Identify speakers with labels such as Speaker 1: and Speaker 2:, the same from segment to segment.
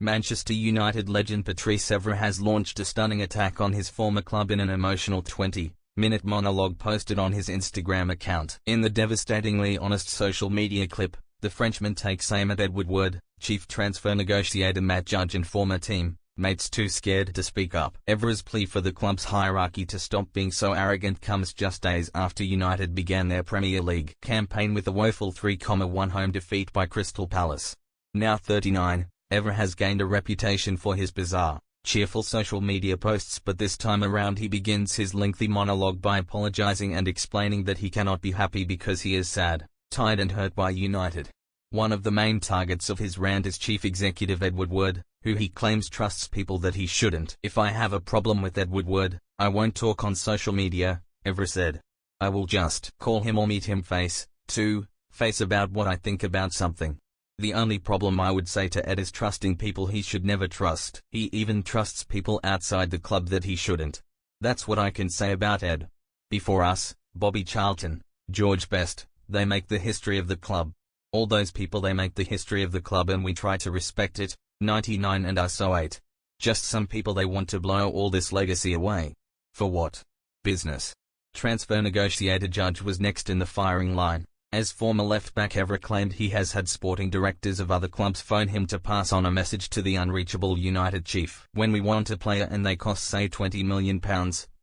Speaker 1: Manchester United legend Patrice Evra has launched a stunning attack on his former club in an emotional 20-minute monologue posted on his Instagram account. In the devastatingly honest social media clip, the Frenchman takes aim at Ed Woodward, chief transfer negotiator Matt Judge and former teammates too scared to speak up. Evra's plea for the club's hierarchy to stop being so arrogant comes just days after United began their Premier League campaign with a woeful 3-1 home defeat by Crystal Palace. Now 39, Evra has gained a reputation for his bizarre, cheerful social media posts, but this time around he begins his lengthy monologue by apologizing and explaining that he cannot be happy because he is sad, tired and hurt by United. One of the main targets of his rant is chief executive Ed Woodward, who he claims trusts people that he shouldn't. "If I have a problem with Ed Woodward, I won't talk on social media," Evra said. "I will just call him or meet him face to face about what I think about something. The only problem I would say to Ed is trusting people he should never trust. He even trusts people outside the club that he shouldn't. That's what I can say about Ed. Before us, Bobby Charlton, George Best, they make the history of the club. All those people, they make the history of the club and we try to respect it. 99 and us 08. Just some people, they want to blow all this legacy away. For what? Business." Transfer negotiator Judge was next in the firing line. As former left-back Evra claimed he has had sporting directors of other clubs phone him to pass on a message to the unreachable United chief. "When we want a player and they cost say £20 million,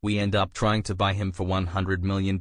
Speaker 1: we end up trying to buy him for £100 million.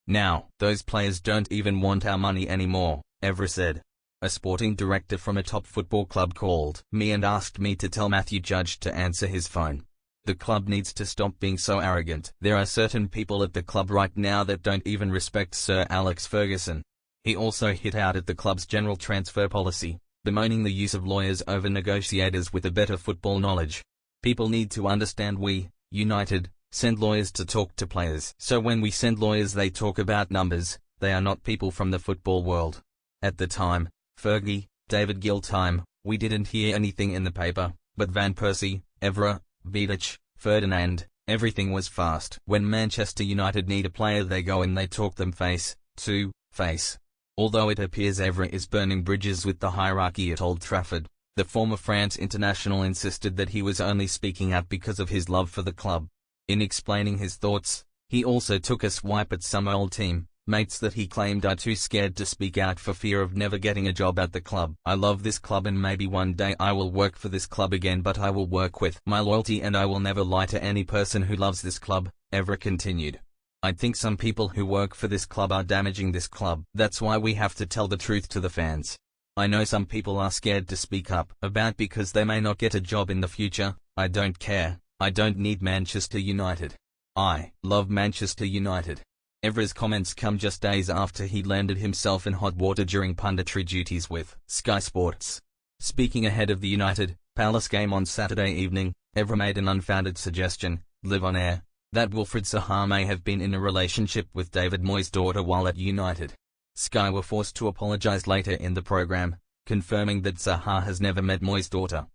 Speaker 1: Now, those players don't even want our money anymore," Evra said. "A sporting director from a top football club called me and asked me to tell Matthew Judge to answer his phone. The club needs to stop being so arrogant. There are certain people at the club right now that don't even respect Sir Alex Ferguson." He also hit out at the club's general transfer policy, bemoaning the use of lawyers over negotiators with a better football knowledge. "People need to understand we, United, send lawyers to talk to players. So when we send lawyers they talk about numbers, they are not people from the football world. At the time, Fergie, David Gill time, we didn't hear anything in the paper, but Van Persie, Evra, Vidic, Ferdinand, everything was fast. When Manchester United need a player they go and they talk them face to face." Although it appears Evra is burning bridges with the hierarchy at Old Trafford, the former France international insisted that he was only speaking out because of his love for the club. In explaining his thoughts, he also took a swipe at some old teammates that he claimed are too scared to speak out for fear of never getting a job at the club. "I love this club and maybe one day I will work for this club again, but I will work with my loyalty and I will never lie to any person who loves this club," Evra continued. "I think some people who work for this club are damaging this club. That's why we have to tell the truth to the fans. I know some people are scared to speak up about because they may not get a job in the future. I don't care. I don't need Manchester United. I love Manchester United." Evra's comments come just days after he landed himself in hot water during punditry duties with Sky Sports. Speaking ahead of the United-Palace game on Saturday evening, Evra made an unfounded suggestion, live on air, that Wilfried Zaha may have been in a relationship with David Moyes' daughter while at United. Sky were forced to apologise later in the programme, confirming that Zaha has never met Moyes' daughter.